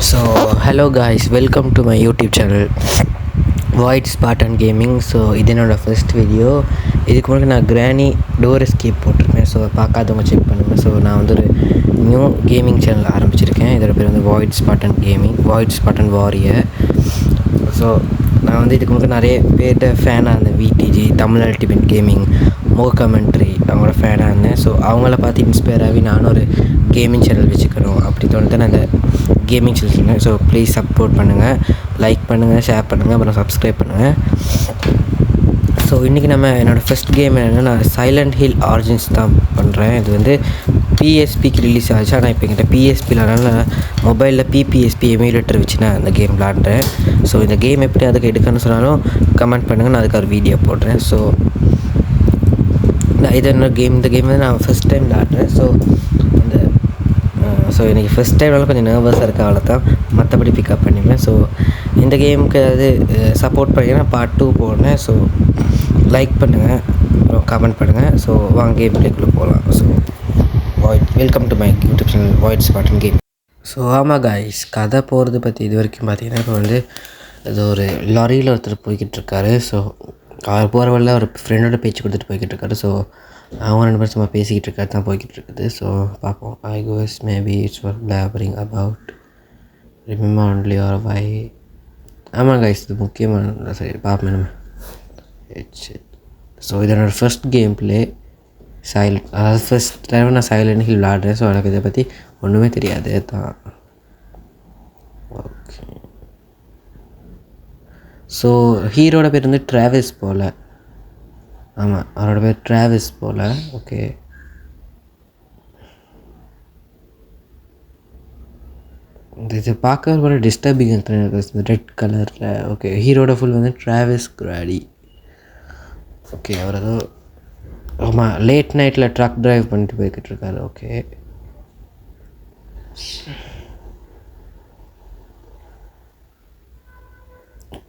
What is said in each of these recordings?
So hello guys, welcome to my YouTube channel Void Spartan Gaming. So இது என்னோடய first video. இதுக்கு முன்னாடி நான் கிரானி டோர் எஸ்கேப் போட்டிருக்கேன். ஸோ பார்க்காதவங்க செக் பண்ணுங்கள். ஸோ நான் வந்து ஒரு நியூ கேமிங் சேனல் ஆரம்பிச்சிருக்கேன். இதோட பேர் வந்து void ஸ்பாட்டன் gaming, void ஸ்பாட்டன் warrior. So நான் வந்து இதுக்கு முன்னாடி நிறைய பேர்கிட்ட ஃபேனாக இருந்தேன். விடிஜி, தமிழ் அல்டிமேட் கேமிங், மோ கமெண்ட்ரி, அவங்களோட ஃபேனாக இருந்தேன். ஸோ அவங்கள பார்த்து இன்ஸ்பயர் ஆகி நானும் ஒரு கேமிங் சேனல் வச்சுக்கணும் அப்படி தோணுது நான் இந்த gaming channel. So please support பண்ணுங்கள், லைக் பண்ணுங்கள், ஷேர் பண்ணுங்கள், அப்புறம் சப்ஸ்கிரைப் பண்ணுங்கள். ஸோ இன்றைக்கி என்னோடய ஃபஸ்ட் கேம் என்னென்னா, நான் சைலண்ட் ஹில் ஆரிஜின்ஸ் தான் பண்ணுறேன். இது வந்து பிஎஸ்பிக்கு ரிலீஸ் ஆச்சு. ஆனால் இப்போ என்கிட்ட பிஎஸ்பியில் அதனால் மொபைலில் பிபிஎஸ்பி எமுலேட்டர் வச்சு நான் இந்த கேம் விளாட்றேன். ஸோ இந்த கேம் எப்படி அதுக்கு எடுக்கணும்னு சொன்னாலும் கமெண்ட் பண்ணுங்கள், நான் அதுக்கு ஒரு வீடியோ போடுறேன். ஸோ இது என்ன கேம், இந்த கேம் வந்து நான் ஃபஸ்ட் டைம் விளாட்றேன். ஸோ எனக்கு ஃபஸ்ட் டைம்னால கொஞ்சம் நர்வஸாக இருக்குது, அவ்வளோ தான். மற்றபடி பிக்கப் பண்ணிப்பேன். ஸோ இந்த கேமுக்கு ஏதாவது சப்போர்ட் பண்ணிங்கன்னா பார்ட் 2 போடுறேன். ஸோ லைக் பண்ணுங்கள், அப்புறம் கமெண்ட் பண்ணுங்கள். ஸோ வாங்க கேம் பிளேக்குள்ளே போகலாம். So welcome to my YouTube channel void ஸ்பாட்டன் game. So ஆமாம் காய்ஸ், கதை போகிறது பற்றி இது வரைக்கும் பார்த்தீங்கன்னா, இப்போ வந்து அது ஒரு லாரியில் ஒருத்தர் போய்கிட்டு இருக்காரு. ஸோ அவர் போகிற வழியில் ஒரு ஃப்ரெண்டோட பேச்சு கொடுத்துட்டு போய்கிட்டு இருக்காரு. ஸோ அவங்க 2 பேரும் சும்மா பேசிக்கிட்டு இருக்காரு தான் போய்கிட்டு இருக்குது. ஸோ பார்ப்போம். I guess maybe it's for blabbering about remember only or why. ஆமாம் கைஸ், இது முக்கியமான சரி பார்ப்போம் நம்ம. ஸோ இது என்னோடய ஃபஸ்ட் கேம் பிளே சைலண்ட், அதாவது ஃபஸ்ட் டைம் நான் சைலண்ட் ஹில் விளாடுறேன். ஸோ எனக்கு இதை பற்றி ஒன்றுமே தெரியாது தான். ஓகே, ஸோ ஹீரோட பேர் வந்து ட்ராவிஸ் போல். ஆமாம், அவரோட பேர் ட்ராவிஸ் போல். ஓகே, இது பார்க்க ஒரு டிஸ்டர்பிங் இருக்குது ரெட் கலரில். ஓகே, ஹீரோட ஃபுல் வந்து ட்ராவிஸ் கிராடி. ஓகே, அவர் ஏதோ ஆமாம் லேட் நைட்டில் ட்ரக் ட்ரைவ் பண்ணிட்டு போய்கிட்டு இருக்காரு. ஓகே,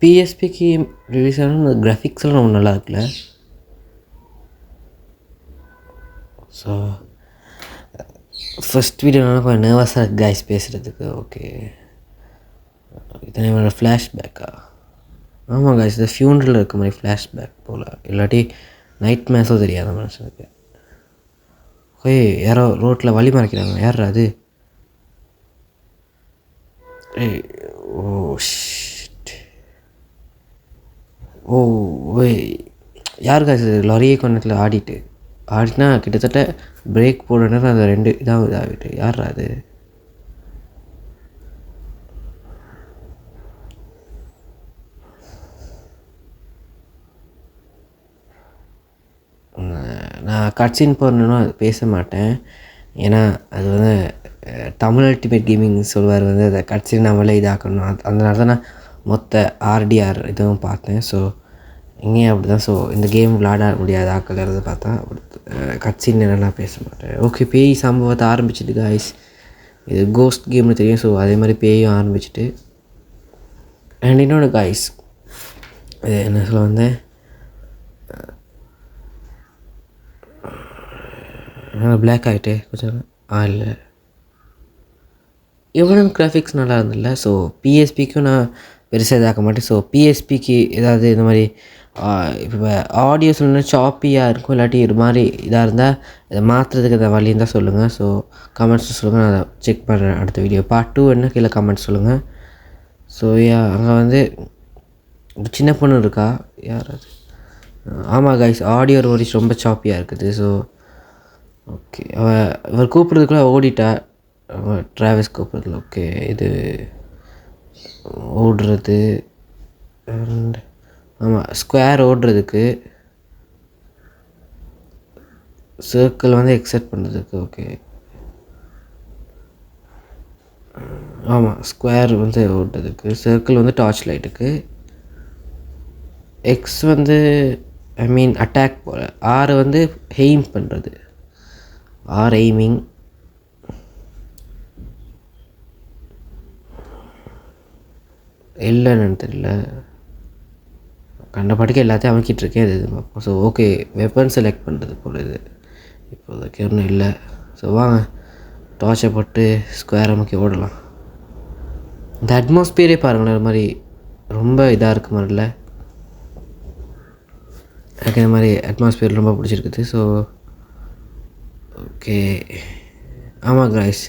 பிஎஸ்பிக்கு ரிலீஸ் ஆன கிராஃபிக்ஸ்லாம் ரொம்ப நல்லா இருக்குல்ல. ஸோ ஃபஸ்ட் வீடியோனால கொஞ்சம் நர்வஸாக இருக்குது கைஸ் பேசுகிறதுக்கு. ஓகே, இது என்னோடய ஃப்ளாஷ்பேக்கா? ஆமாம் கைஸ், இந்த ஃபியூனரில் இருக்க மாதிரி ஃப்ளாஷ்பேக் போல், இல்லாட்டி நைட் மேஸோ தெரியாத மனுஷனுக்கு. ஓய், யாரோ ரோட்டில் வழி மறைக்கிறாங்க. யார் அது? ஏய், ஓ ஷிட். ஓ ஓய், யார் காசு லாரியே கொண்டத்தில் ஆடினா கிட்டத்தட்ட பிரேக் போடுறேன்னா அது 2 இதாகிட்டு. யார் அது? நான் கட்சின்னு போடணுன்னா அது பேச மாட்டேன். ஏன்னா அது வந்து தமிழ் அல்டிமேட் கேமிங் சொல்வார் வந்து அதை கட்சின்னு நம்மளே இதாக்கணும். அதனால தான் நான் மொத்த ஆர்டிஆர் இதுவும் பார்த்தேன். ஸோ இங்கேயும் அப்படி தான். ஸோ இந்த கேம் விளாட முடியாத ஆக்கள்றது பார்த்தா கட்சின்னு என்னென்னா பேச மாட்டேன். ஓகே, பேய் சம்பவத்தை ஆரம்பிச்சிட்டு காய்ஸ். இது கோஸ்ட் கேம்னு தெரியும். ஸோ அதே மாதிரி பேயும் ஆரம்பிச்சிட்டு. அண்ட் இன்னொன்று காய்ஸ், இது என்ன சொல்ல வந்தேன், பிளாக் ஆகிட்டு கொஞ்சம் இல்லை எவ்வளோ கிராஃபிக்ஸ் நல்லா இருந்தில்ல. ஸோ பிஎஸ்பிக்கும் நான் பெருசாக இதாக்க மாட்டேன். ஸோ பிஎஸ்பிக்கு ஏதாவது இந்த மாதிரி இப்போ ஆடியோ சொல்லணும்னா சாப்பியாக இருக்கும், இல்லாட்டி இது மாதிரி இதாக இருந்தால் இதை மாற்றுறதுக்கு இந்த வழி இருந்தால் சொல்லுங்கள். ஸோ கமெண்ட்ஸ் சொல்லுங்கள், நான் அதை செக் பண்ணுறேன் அடுத்த வீடியோ. பார்ட் 2 என்ன கீழே கமெண்ட்ஸ் சொல்லுங்கள். ஸோ அங்கே வந்து ஒரு சின்ன பொண்ணு இருக்கா, யார் அது? ஆமாம் கைஸ், ஆடியோ ரோடிஸ் ரொம்ப சாப்பியாக இருக்குது. ஸோ ஓகே, இவர் கூப்பிட்றதுக்குள்ளே ஓடிட்டா, ட்ராவல்ஸ் கூப்பிட்றதுல. ஓகே, இது ஓடுறது அண்ட் ஆமாம் ஸ்கொயர் ஓடுறதுக்கு, சர்க்கிள் வந்து எக்ஸெப்ட் பண்ணுறதுக்கு. ஓகே, ஆமாம் ஸ்கொயர் வந்து ஓடுறதுக்கு, சர்க்கிள் வந்து டார்ச் லைட்டுக்கு, எக்ஸ் வந்து ஐ மீன் அட்டாக் போல், ஆர் வந்து எய்ம் பண்ணுறது, ஆர் எய்மிங், இல்லைன்னு தெரியல, கண்டபாட்டுக்கு எல்லாத்தையும் அமைக்கிட்டு இருக்கேன். இது பார்ப்போம். ஸோ ஓகே, வெப்பன் செலக்ட் பண்ணுறது போல் இது இப்போதைக்கு ஒன்றும் இல்லை. ஸோ வாங்க டார்ச்சை போட்டு ஸ்கொயர் அமைக்க ஓடலாம். இந்த அட்மாஸ்பியரே பாருங்களேன் ஒரு மாதிரி ரொம்ப இதாக இருக்கு மாதிரில. எனக்கு இந்த மாதிரி அட்மாஸ்பியர் ரொம்ப பிடிச்சிருக்குது. ஸோ ஓகே ஆமாம் கைஸ்,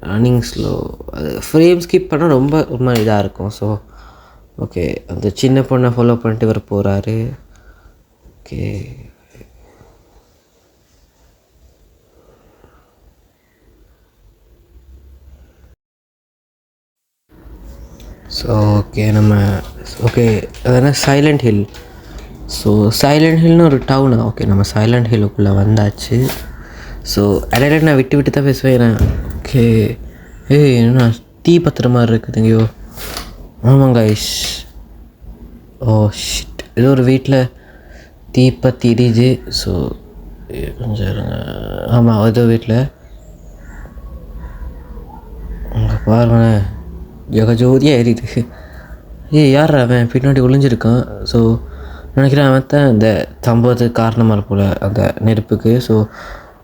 ரன்னிங் ஸ்லோ, அது ஃப்ரேம் ஸ்கிப் பண்ணால் ரொம்ப ஒரு மாதிரி இதாக இருக்கும். ஸோ ஓகே, அந்த சின்ன பொண்ணை ஃபாலோ பண்ணிட்டு இவர் போகிறாரு. ஓகே ஸோ ஓகே நம்ம ஓகே அது என்ன சைலண்ட் ஹில். ஸோ சைலண்ட் ஹில்னு ஒரு டவுனா? ஓகே நம்ம சைலண்ட் ஹில்லுக்குள்ளே வந்தாச்சு. ஸோ இடையில நான் விட்டு விட்டு தான் பேசுவேன். ஓகே ஏய் என்ன தீ பத்துற மாதிரி இருக்குது எங்கேயோ. ஆமாங்க ஐஸ். ஓ ஷிட், ஏதோ ஒரு வீட்டில் தீ பற்றி எரியுது. ஸோ கொஞ்சம் இருங்க. ஆமாம் ஏதோ வீட்டில் அங்கே பாருங்களேன் ஜோதியாக எரியுது. யார் அவன் பின்னாடி ஒளிஞ்சிருக்கான்? ஸோ நினைக்கிறேன் அவன் தான் இந்த சம்பவத்துக்கு காரணமாக போல் அந்த நெருப்புக்கு. ஸோ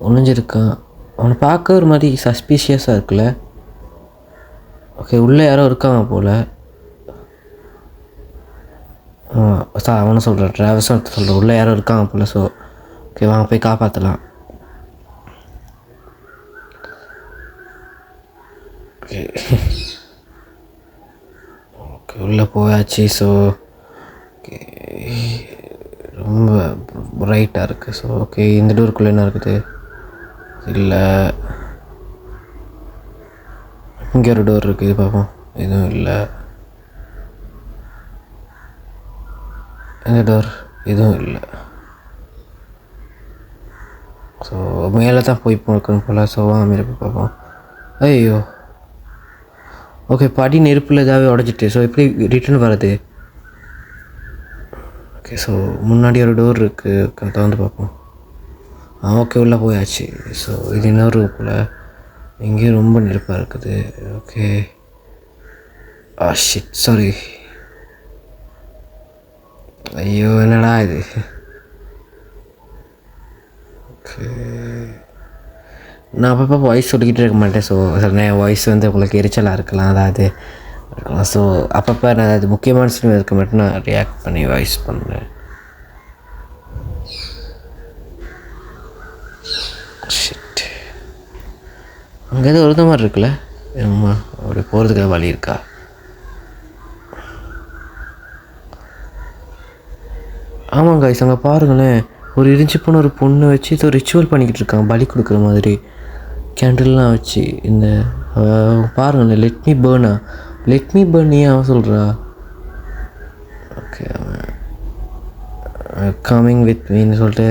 ஒளிஞ்சிருக்கான். அவனை பார்க்க ஒரு மாதிரி சஸ்பீஷியஸாக இருக்குல்ல. ஓகே உள்ளே யாரோ இருக்காங்க போல். அவனை சொல்கிறேன், டிராவல்ஸும் சொல்கிறேன், உள்ளே யாரோ இருக்காங்க போல். ஸோ ஓகே வாங்க போய் காப்பாற்றலாம். ஓகே ஓகே உள்ளே போயாச்சு. ஸோ ஓகே ரொம்ப ப்ரைட்டாக இருக்குது. ஸோ ஓகே இந்த டோருக்குள்ளே என்ன இருக்குது? இல்லை இங்கே ஒரு டோர் இருக்குது, பார்ப்போம். எதுவும் இல்லை. இந்த டோர் எதுவும் இல்லை. ஸோ மேலே தான் போய் போக்கணும் போல். ஸோ மாரி போய் பார்ப்போம். ஐயோ ஓகே படி நெருப்பில் ஏதாவது உடஞ்சிட்டு. ஸோ எப்படி ரிட்டர்ன் வர்றது? ஓகே ஸோ முன்னாடி ஒரு டோர் இருக்குது, அதை வந்து பார்ப்போம். ஓகே உள்ளே போயாச்சு. ஸோ இது இன்னொரு போல். எங்கேயும் ரொம்ப நெருப்பாக இருக்குது. Okay shit sorry. ஐயோ என்னடா இது. ஓகே நான் அப்பப்போ வாய்ஸ் சொல்லிக்கிட்டே இருக்க மாட்டேன். ஸோ என் வாய்ஸ் வந்து உங்களுக்கு எரிச்சலாக இருக்கலாம், அதாவது இருக்கலாம். ஸோ அப்பப்போ நான் அது முக்கியமான சினிமா இருக்க மட்டும் நான் ரியாக்ட் பண்ணி வாய்ஸ் பண்ணுறேன். ஷிட் அங்கே எதுவும் ஒரு மாதிரி இருக்குல்ல. ஆமா அப்படி போகிறதுக்கு வழி இருக்கா? ஆமாங்க ஐஸ் அங்கே பாருங்களேன், ஒரு இடிஞ்சு போன ஒரு பொண்ணை வச்சு ஏதோ ரிச்சுவல் பண்ணிக்கிட்டு இருக்காங்க, பலி கொடுக்குற மாதிரி. கேண்டில்லாம் வச்சு இந்த பாருங்களேன். லெட் மீ பேர்னா, லெட் மீ பேர்ன் ஏன் அவன் சொல்கிறா? ஓகே கம்மிங் வித் மீன்னு சொல்லிட்டு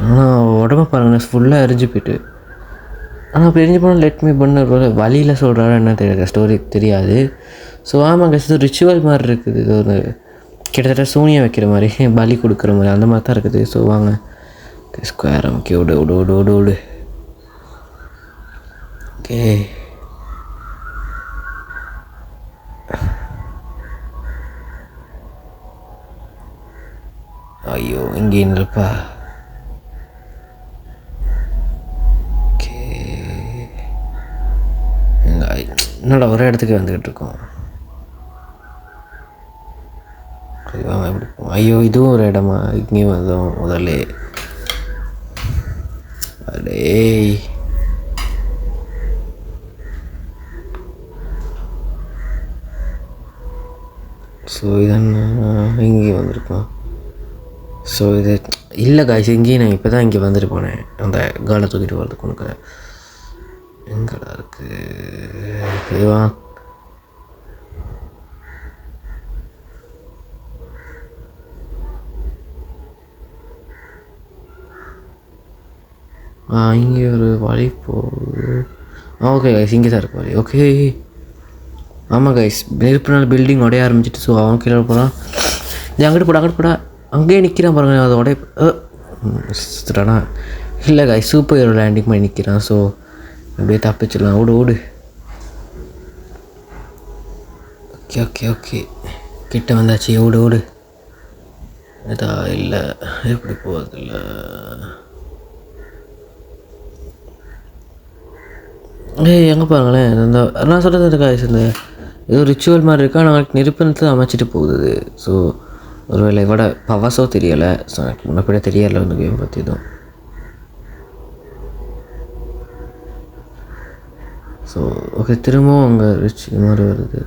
ஆனால் உடம்பு பாருங்களேன் ஃபுல்லாக எரிஞ்சு போயிட்டு. ஆனால் அப்போ எரிஞ்சு போனால் லெட் மீ பண்ண வழியில் சொல்கிறாரா என்ன தெரியாது, ஸ்டோரி தெரியாது. ஸோ ஆமாங்க இது ரிச்சுவல் மாதிரி இருக்குது. இது ஒரு கிட்டத்தட்ட சூனியம் வைக்கிற மாதிரி, பலி கொடுக்குற மாதிரி அந்த மாதிரி தான் இருக்குது. ஸோ வாங்க ஸ்கொயர். ஓகே ஓடு ஓடு ஓடு ஓடு ஓடு. ஓகே ஐயோ இங்கே இருப்பா. ஓகே என்னடா ஒரே இடத்துக்கு வந்துக்கிட்டு இருக்கோம். எப்படி போவோம்? ஐயோ இதுவும் ஒரு இடமா? இங்கேயும் வந்தோம் முதல்ல. அடே ஸோ இதென்ன இங்கேயும் வந்திருக்கோம். ஸோ இது இல்லை காய்ச்சி இங்கேயும் நான் இப்போ தான் இங்கே வந்துட்டு போனேன். அந்த காலை தூக்கிட்டு போகிறதுக்கு உனக்கு எங்கடா இருக்குது இதுவா? இங்கே ஒரு வழி போகுது. ஓகே கைஸ் இங்கே தான் இருக்கு வழி. ஓகே ஆமாம் கைஸ் நெருப்புனால பில்டிங் உடைய ஆரம்பிச்சிட்டு. ஸோ அவன் கீழே போகிறான். அங்கிட்டு போட அங்கிட்டு போட அங்கேயே நிற்கிறான் பாருங்க. அதை உடையனா இல்லை கைஸ் சூப்பர் ஹீரோ லேண்டிங் பண்ணி நிற்கிறான். ஸோ அப்படியே தப்பிச்சிடலாம். ஓடு ஓடு. ஓகே ஓகே ஓகே கிட்ட வந்தாச்சு. ஓடு ஓடு. இதா இல்லை எப்படி போகுது? இல்லை எங்கே பாருங்களேன், இந்த நான் சொல்கிறது இருக்கா இந்த ஏதோ ரிச்சுவல் மாதிரி இருக்கா, நாளைக்கு நிரூபணத்தை அமைச்சிட்டு போகுது. ஸோ ஒருவேளை இவட பவர்ஸோ தெரியலை. ஸோ எனக்கு முன்னப்பட தெரியலை இந்த கேம் பற்றி தான். ஸோ ஓகே, திரும்பவும் அங்கே ரிச் மாதிரி வருது.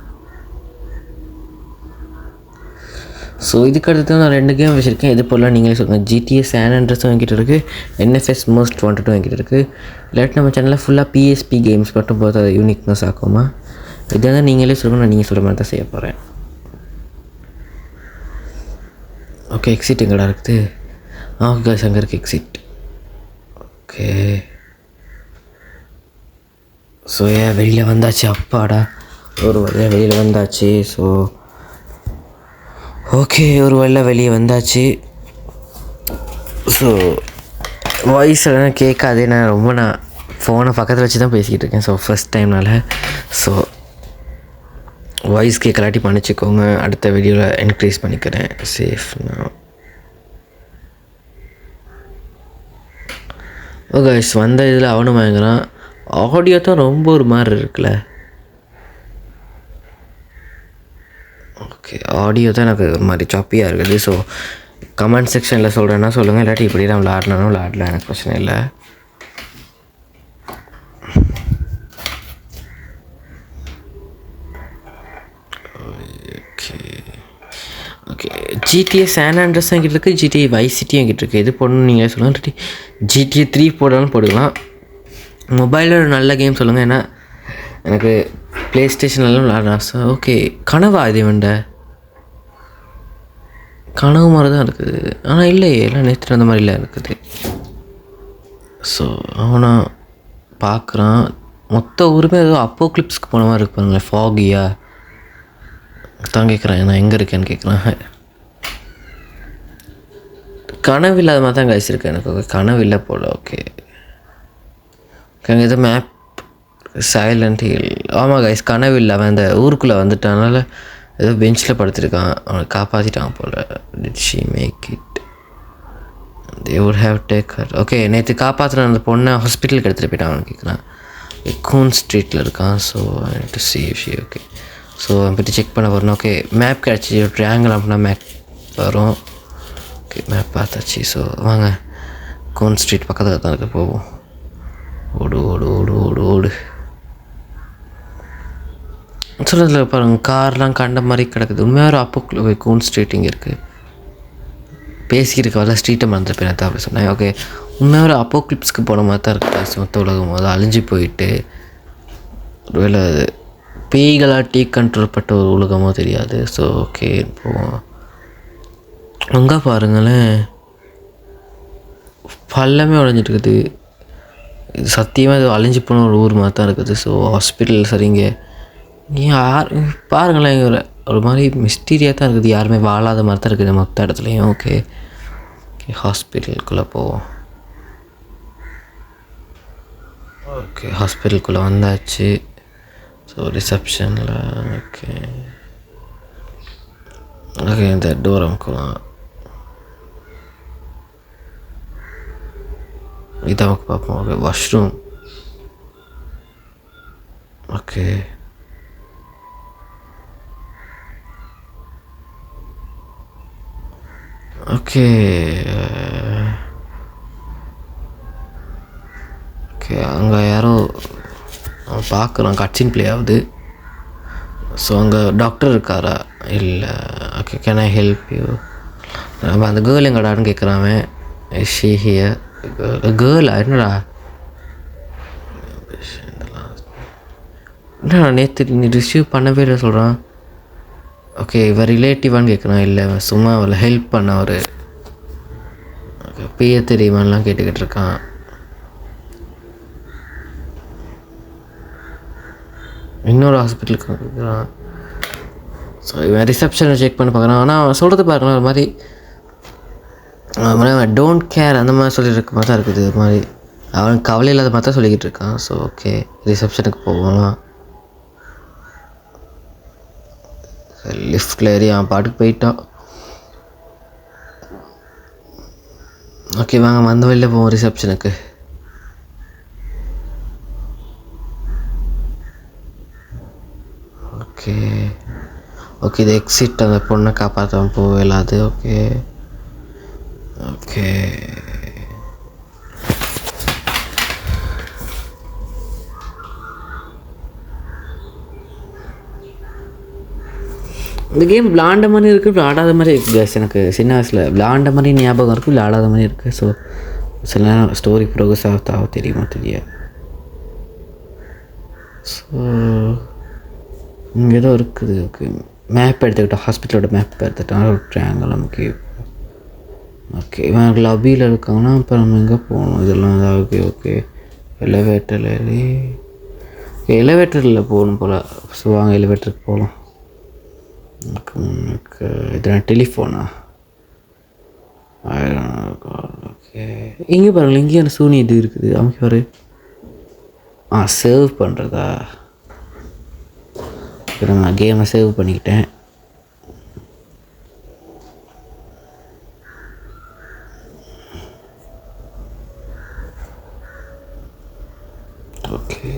ஸோ இதுக்கு அடுத்து நான் 2 கேம் வச்சுருக்கேன். இது போல் நீங்களே சொல்லுங்கள். GTA San Andreasம் என்கிட்ட இருக்குது, NFS Most Wantedம் என்கிட்ட இருக்குது. இல்லாட்டி நம்ம சேனலில் ஃபுல்லாக PSP கேம்ஸ் மட்டும் போது அதை யூனிக்னஸ் ஆக்குமா, இதை தான் நீங்களே சொல்லுங்கள். நான் நீங்கள் சொல்கிற மாதிரி தான் செய்ய போகிறேன். ஓகே, எக்ஸிட் எங்கடா இருக்குது? ஓகே அங்கே இருக்குது எக்ஸிட். ஓகே, ஸோ வெளியில் வந்தாச்சு. அப்பாடா, ஒரு வழியாக வெளியில் வந்தாச்சு. ஸோ ஓகே, ஒரு வழியில் வெளியே வந்தாச்சு. ஸோ வாய்ஸ் எல்லாம் கேட்காதே, நான் ஃபோனை பக்கத்தில் வச்சு தான் பேசிக்கிட்டு இருக்கேன். ஸோ ஃபஸ்ட் டைம்னால ஸோ வாய்ஸ் கேட்கலாட்டி பண்ணிச்சுக்கோங்க. அடுத்த வீடியோவில் இன்க்ரீஸ் பண்ணிக்கிறேன். சேஃப்னா ஓகே. வந்த இதில் அவனும் வாங்குறான். ஆடியோ தான் ரொம்ப ஒரு மாதிரி இருக்குல்ல. ஓகே, ஆடியோ தான் எனக்கு ஒரு மாதிரி சாப்பியாக இருக்குது. ஸோ கமெண்ட் செக்ஷனில் சொல்கிறேன்னா சொல்லுங்கள், இல்லாட்டி இப்படி தான் விளாடலாம், எனக்கு பிரச்சனை இல்லை. ஓகே, GTA San Andreas என்கிட்ட இருக்குது, GTA Vice City என்கிட்ட இருக்குது. இது போடணும் நீங்களே சொல்லுங்கள். இல்லாட்டி GTA 3 போடாலும் போடுக்கலாம். மொபைலில் ஒரு நல்ல கேம் சொல்லுங்கள், ஏன்னா எனக்கு ப்ளே ஸ்டேஷன்லாம் விளாட்றேன். ஸோ ஓகே, கனவா இது வேண்ட கனவு மாதிரி தான் இருக்குது. ஆனால் இல்லையே, எல்லாம் நேற்று அந்த மாதிரி இல்லை இருக்குது. ஸோ அவனை பார்க்குறான். மொத்த ஊருமே ஏதோ அப்போக்லிப்ஸ்க்கு போன மாதிரி இருப்பாங்களே, ஃபாகியா தான் கேட்குறேன். நான் எங்கே இருக்கேன்னு கேட்குறேன். கனவு இல்லாத மாதிரி தான் கழிச்சிருக்கேன் எனக்கு. கனவு இல்லை போல். ஓகே, ஏதோ மேப் சைலண்ட் ஹில். ஆமாம் கைஸ், கனவு இல்லை. அவன் அந்த ஊருக்குள்ளே வந்துட்டானால ஏதோ பெஞ்சில் படுத்திருக்கான். அவனை காப்பாற்றிட்டான் போல். Did she make it? They would have take her. Okay, நேற்று காப்பாற்றின அந்த பொண்ணை ஹாஸ்பிட்டலுக்கு எடுத்துகிட்டு போயிட்டான். அவன் கேட்குறான். கூன் ஸ்ட்ரீட்டில் இருக்கான். So to save she. Okay, so அவன் பற்றி செக் பண்ண வரணும். ஓகே, மேப் கிடச்சி. ட்ரையாங்கிள் அப்படின்னா மேப் வரும். ஓகே, மேப் பார்த்தாச்சு. ஸோ வாங்க, கூன் ஸ்ட்ரீட் பக்கத்தில் தான் இருக்க போவோம். ஓடு ஓடு ஓடு ஓடு ஓடு. சொல்கிறதுல பாருங்கள், கார்லாம் கண்ட மாதிரி கிடக்குது. உண்மையாக ஒரு அப்போக்குள்ள கூன் ஸ்ட்ரீட் இங்கே இருக்குது. பேசிக்கிட்டு வரல, ஸ்ட்ரீட்டை மறந்துருப்பேன் தான் அப்படி சொன்னேன். ஓகே, உண்மையாக ஒரு அப்போக்லிப்ஸ்க்கு போன மாதிரி தான் இருக்குது. மொத்த உலகம் அது அழிஞ்சு போயிட்டு ஒருவேளை பேய்களாக டேக் கண்ட்ரோல் பட்ட ஒரு உலகமோ தெரியாது. ஸோ ஓகே போவோம். அங்கே பாருங்களேன், பள்ளமே உடஞ்சிட்டு இருக்குது. இது சத்தியமாக இது அழிஞ்சு போன ஒரு ஊர் மாதிரி தான் இருக்குது. ஸோ ஹாஸ்பிட்டல் சரிங்க, யார் பாருங்களேன், ஒரு மாதிரி மிஸ்டீரியாக தான் இருக்குது. யாருமே வாழாத மாதிரி தான் இருக்குது மொத்த இடத்துலையும். ஓகே ஓகே, ஹாஸ்பிட்டலுக்குள்ளே போவோம். ஓகே, ஹாஸ்பிட்டலுக்குள்ளே வந்தாச்சு. ஸோ ரிசப்ஷனில் ஓகே ஓகே, இந்த டோர் அமுக்கலாம். இதை நமக்கு பார்ப்போம். ஓகே, வாஷ்ரூம். ஓகே ஓகே ஓகே, அங்கே யாரோ பார்க்குறோம், கட்சின் ப்ளே ஆகுது. ஸோ அங்கே டாக்டர் இருக்காரா? இல்லை. Okay, can I help you? நம்ம அந்த கேர்ள் எங்கடான்னு கேட்குறான். She here? கேர்ளா? என்னடா என்னடா நேற்று நீ ரிசீவ் பண்ணவே இல்லை சொல்கிறான். ஓகே, இவன் ரிலேட்டிவான்னு கேட்குறான். இல்லை, சும்மா அவளை ஹெல்ப் பண்ண ஒரு பேய தெரியுமான்லாம் கேட்டுக்கிட்டு இருக்கான். இன்னொரு ஹாஸ்பிட்டலுக்கு இருக்கிறான். ஸோ இவன் ரிசப்ஷனை செக் பண்ணி பார்க்குறான். ஆனால் அவன் சொல்கிறது பாருங்களேன், ஒரு மாதிரி டோன்ட் கேர் அந்த மாதிரி சொல்லியிருக்க மாதிரி தான் இருக்குது. இது மாதிரி அவனுக்கு கவலை இல்லாத மாதிரி தான் சொல்லிக்கிட்டு இருக்கான். ஸோ ஓகே, ரிசப்ஷனுக்கு போகலாம். லிஃப்டில் ஏறி அவன் பாட்டுக்கு போயிட்டான். ஓகே வாங்க, வந்த வழியில் போவோம் ரிசப்ஷனுக்கு. ஓகே ஓகே இது எக்ஸிட் அந்த பொண்ணை காப்பாற்றாம போகலாது. ஓகே ஓகே இந்த கேம் விளாண்ட மாதிரி இருக்குது, விளாடாத மாதிரி இருக்குது கேஸ். எனக்கு சின்ன வயசில் விளாண்ட மாதிரி ஞாபகம் இருக்குது, விளாடாத மாதிரி இருக்குது. ஸோ சில நேரம் ஸ்டோரி ப்ரோக்ரஸ் ஆக தெரியுமா தெரியாது. ஸோ இங்கே ஏதோ இருக்குது. ஓகே மேப் எடுத்துக்கிட்டோம், ஹாஸ்பிட்டலோட மேப் எடுத்துட்டோம். ஒரு ட்ரையாங்கிள் நமக்கு. ஓகே இவன் லபியில் இருக்காங்கன்னா இப்போ நம்ம எங்கே போகணும்? இதெல்லாம் ஓகே ஓகே எலிவேட்டரில் போகணும் போல். ஸோ வாங்க எலிவேட்டருக்கு போகலாம். எனக்கு இதெல்லாம் டெலிஃபோனா? ஓகே இங்கே பாருங்கள், இங்கேயான சூனி இது இருக்குது. அமைக்க பாரு. சேவ் பண்ணுறதா? நான் கேமை சேவ் பண்ணிக்கிட்டேன். ஓகே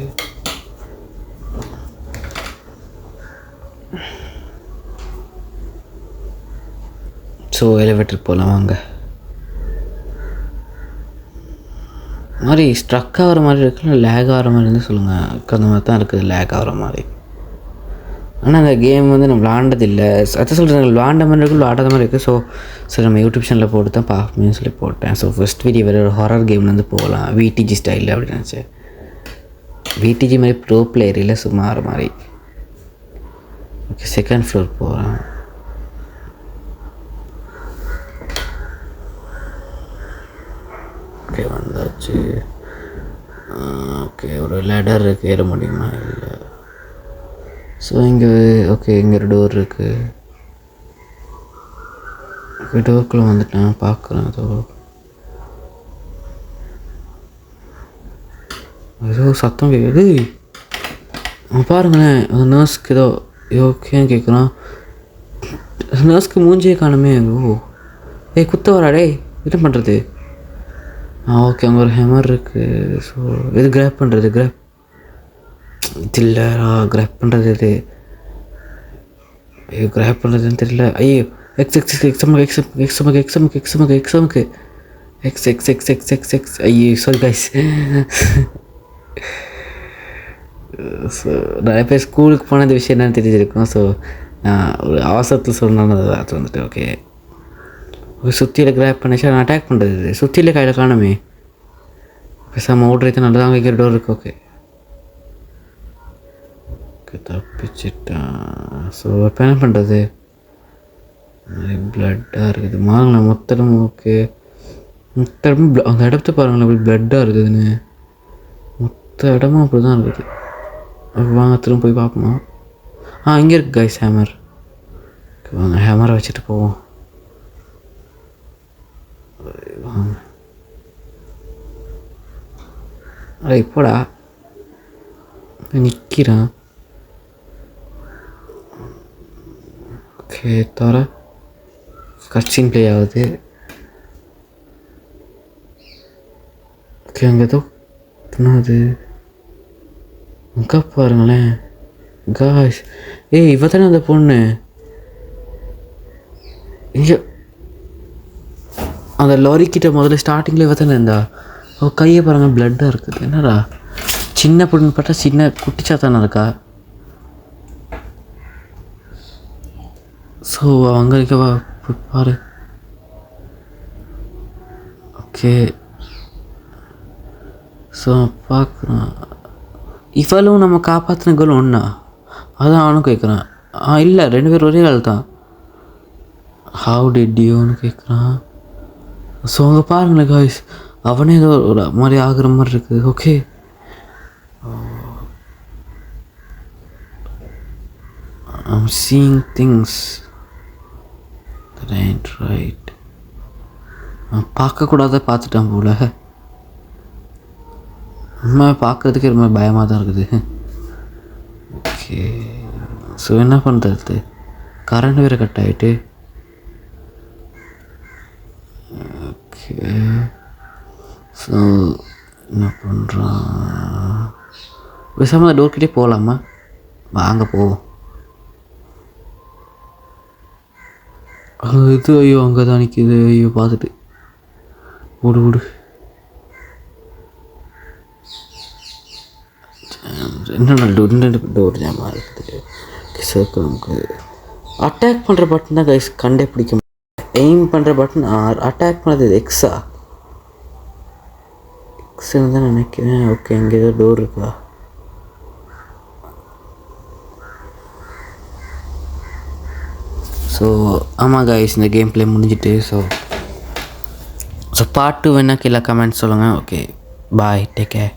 ஸோ எலிவேட்டருக்கு போகலாம் வாங்க. மாதிரி ஸ்ட்ரக் ஆகிற மாதிரி இருக்குல்ல, லேக் ஆகிற மாதிரி இருந்து சொல்லுங்கள். அந்த மாதிரி தான் இருக்குது, லேக் ஆகிற மாதிரி. ஆனால் அந்த கேம் வந்து நம்ம விளாண்டதில்லை. அதை சொல்கிறேன், விளாண்ட மாதிரி இருக்குது, விளாடாத மாதிரி இருக்குது. ஸோ சரி நம்ம யூடியூப் சேனலில் போட்டு தான் பார்ப்போம்னு சொல்லி போட்டேன். ஸோ ஃபஸ்ட் வீடியோ வேறு ஒரு ஹாரர் கேம்லேருந்து போகலாம், விடிஜி ஸ்டைலில் அப்படின்னு நினச்சேன். விடிஜி மாதிரி ப்ரோ பிளேயர் இல்லை, சும்மா ஆகிற மாதிரி. ஓகே செகண்ட் ஃப்ளோர் போகிறேன். ஓகே வந்தாச்சு. ஓகே ஒரு லேடர் இருக்குது, ஏற முடியுமா? இல்லை. ஸோ இங்கே ஓகே இங்கே ஒரு டோர் இருக்குது. ஓகே டோருக்குள்ளே வந்துட்டேன், பார்க்குறேன். ஏதோ சத்தம் கேட்குது. பாருங்களேன், அந்த நர்ஸ்க்கு ஏதோ ஓகேன்னு கேட்குறான். நர்ஸ்க்கு மூஞ்சியே காணுமே. ஓ ஏய் குத்த வராடே, என்ன பண்ணுறது? ஓகே அங்கே ஒரு ஹேமர் இருக்குது. ஸோ இது கிராப் பண்ணுறது, கிராப் இது இல்லை, கிராப் பண்ணுறது இது. ஐயோ கிராப் பண்ணுறதுன்னு தெரியல. ஐயோ எக்ஸாமுக்கு ஐயோ சாரி கைஸ். ஸோ நிறைய பேர் ஸ்கூலுக்கு போன இந்த விஷயம் என்னென்னு தெரிஞ்சிருக்கும். ஸோ நான் ஒரு அவசரத்தில் சொன்னாலும் அது வந்துட்டு ஓகே சுற்றியில் கிராப் பண்ணிச்சு. நான் அட்டாக் பண்ணுறது சுற்றியில் கையில் காணுமே. பேசாமல் ஓடுறது நல்லா தான் வைக்கிற டோர் இருக்குது. ஓகே தப்பிச்சிட்டான். ஸோ இப்போ என்ன பண்ணுறது? பிளட்டாக இருக்குது மாங்களேன் மொத்த இடமும். ஓகே மொத்த இடமும் அந்த இடத்த பாருங்களேன், அப்படி பிளட்டாக இருக்குதுன்னு. மொத்த இடமும் அப்படி தான் இருக்குது. வாங்க திரும்ப போய் பார்ப்போமா? இங்கே இருக்குது கைஸ் ஹேமர். வாங்க ஹேமரை வச்சுட்டு போவோம். வாங்க இப்போடா நிற்கிறான். ஓகே தவிர கட்சின் ப்ளே ஆகுது. ஓகே அங்கே ஏதோ என்னது அங்கே பாருங்களேன் காஷ். இவ தானே அந்த பொண்ணு. இங்கே அந்த லாரிக்கிட்ட முதல்ல ஸ்டார்டிங்கில் இவ தானே இருந்தா. கையை பாருங்கள் பிளட்டாக இருக்குது. என்னடா சின்ன பொண்ணு பார்த்தா சின்ன குட்டிச்சா தானே இருக்கா. ஸோ அங்கே இருக்கவா பாரு. ஓகே ஸோ பார்க்குறான். இவளும் நம்ம காப்பாற்றின கேர்ள் ஒன்றா? அதான் அவனும் கேட்குறான். இல்லை 2 பேர் ஒரே ஆள் தான். ஹவு டிட் யூன்னு கேட்குறான். ஸோ அங்கே பாருங்களேன் காய்ஸ், அவனே ஏதோ ஒரு மாதிரி ஆகுற மாதிரி இருக்குது. Okay I'm seeing things that ain't right. நான் பார்க்கக்கூடாத பார்த்துட்டேன் போல. ரொம்ப பார்க்குறதுக்கே ரொம்ப பயமாக தான் இருக்குது. ஓகே ஸோ என்ன பண்ணுறது? கரண்ட் வேறு கட் ஆகிட்டு. ஓகே ஸோ என்ன பண்ணுறான்? பேசாமல் டோர்கிட்டே போகலாமா? வாங்க போவோம். இது ஐயோ அங்கே தான் நிற்கிது. ஐயோ பார்த்துட்டு விடு விடு. என்ன டோர் ஜாமாக இருக்குது. சர்க்கிள் நமக்கு அட்டாக் பண்ணுற பட்டன் தான் கைஸ் கண்டே பிடிக்க முடியும். எய்ம் பண்ணுற பட்டன் ஆர், அட்டாக் பண்ணுறது எக்ஸா எக்ஸ்ன்னு தான் நினைக்கிறேன். ஓகே இங்கே ஏதோ டோர் இருக்கா? ஸோ ஆமாம் கைஸ் இந்த கேம் ப்ளே முடிஞ்சிட்டு. ஸோ பார்ட் 2 வேணால் கீழே கமெண்ட் சொல்லுங்கள். Okay bye, take care.